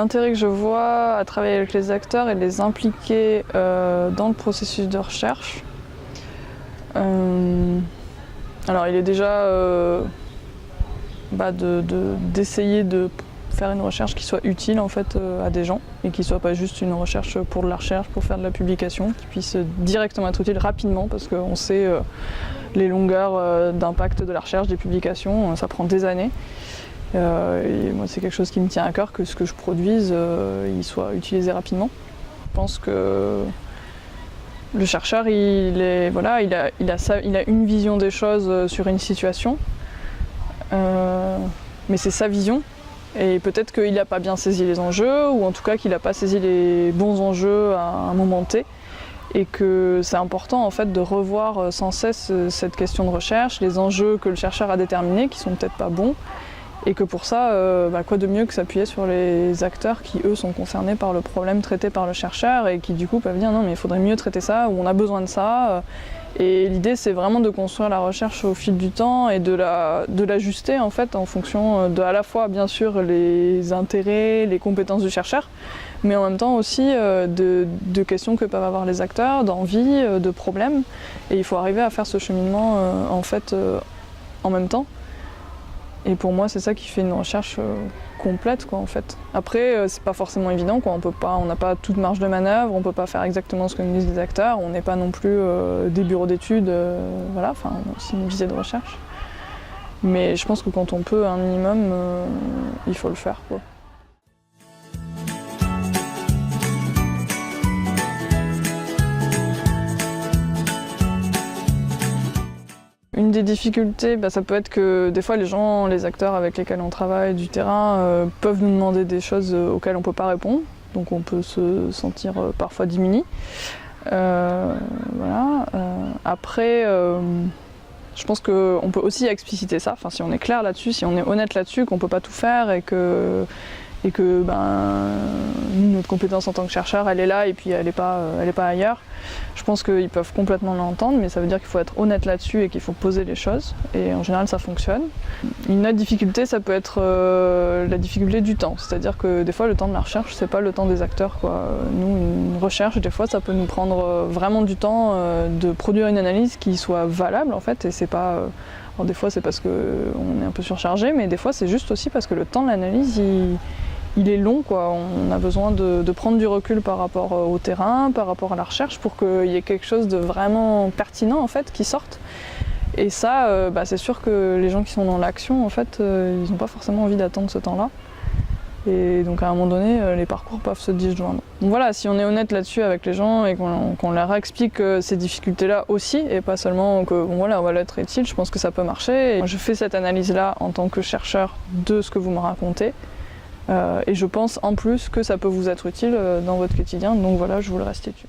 l'intérêt que je vois à travailler avec les acteurs et de les impliquer dans le processus de recherche. Alors il est déjà d'essayer de faire une recherche qui soit utile en fait à des gens et qui soit pas juste une recherche pour de la recherche, pour faire de la publication, qui puisse directement être utile rapidement parce qu'on sait les longueurs d'impact de la recherche, des publications, ça prend des années. Et moi c'est quelque chose qui me tient à cœur que ce que je produise il soit utilisé rapidement. Je pense que le chercheur il a une vision des choses sur une situation, mais c'est sa vision. Et peut-être qu'il n'a pas bien saisi les enjeux, ou en tout cas qu'il n'a pas saisi les bons enjeux à un moment T, et que c'est important en fait de revoir sans cesse cette question de recherche, les enjeux que le chercheur a déterminés, qui sont peut-être pas bons, et que pour ça, quoi de mieux que s'appuyer sur les acteurs qui eux sont concernés par le problème traité par le chercheur, et qui du coup peuvent dire non mais il faudrait mieux traiter ça, ou on a besoin de ça. Et l'idée c'est vraiment de construire la recherche au fil du temps et de l'ajuster en fait en fonction de à la fois bien sûr les intérêts, les compétences du chercheur, mais en même temps aussi de questions que peuvent avoir les acteurs, d'envie, de problèmes. Et il faut arriver à faire ce cheminement en fait en même temps. Et pour moi, c'est ça qui fait une recherche complète, quoi, en fait. Après, c'est pas forcément évident, quoi. On n'a pas toute marge de manœuvre, on peut pas faire exactement ce que nous disent les acteurs, on n'est pas non plus des bureaux d'études, voilà, enfin, on a aussi une visée de recherche. Mais je pense que quand on peut un minimum, il faut le faire, quoi. Une des difficultés, ça peut être que des fois les acteurs avec lesquels on travaille du terrain peuvent nous demander des choses auxquelles on ne peut pas répondre, donc on peut se sentir parfois démuni. Voilà. Après, je pense qu'on peut aussi expliciter ça, enfin, si on est clair là-dessus, si on est honnête là-dessus, qu'on ne peut pas tout faire et que nous, notre compétence en tant que chercheur, elle est là et puis elle n'est pas ailleurs. Je pense qu'ils peuvent complètement l'entendre, mais ça veut dire qu'il faut être honnête là-dessus et qu'il faut poser les choses. Et en général, ça fonctionne. Une autre difficulté, ça peut être la difficulté du temps. C'est-à-dire que des fois, le temps de la recherche, c'est pas le temps des acteurs, quoi. Nous, une recherche, des fois, ça peut nous prendre vraiment du temps de produire une analyse qui soit valable, en fait. Et c'est pas... Alors des fois, c'est parce qu'on est un peu surchargé, mais des fois, c'est juste aussi parce que le temps de l'analyse, il est long, quoi. On a besoin de prendre du recul par rapport au terrain, par rapport à la recherche, pour qu'il y ait quelque chose de vraiment pertinent en fait qui sorte. Et ça, c'est sûr que les gens qui sont dans l'action, en fait, ils n'ont pas forcément envie d'attendre ce temps-là. Et donc à un moment donné, les parcours peuvent se disjoindre. Donc voilà, si on est honnête là-dessus avec les gens et qu'on leur explique ces difficultés-là aussi, et pas seulement que voilà, être utile, je pense que ça peut marcher. Et je fais cette analyse-là en tant que chercheur de ce que vous me racontez. Et je pense en plus que ça peut vous être utile dans votre quotidien, donc voilà, je vous le restitue.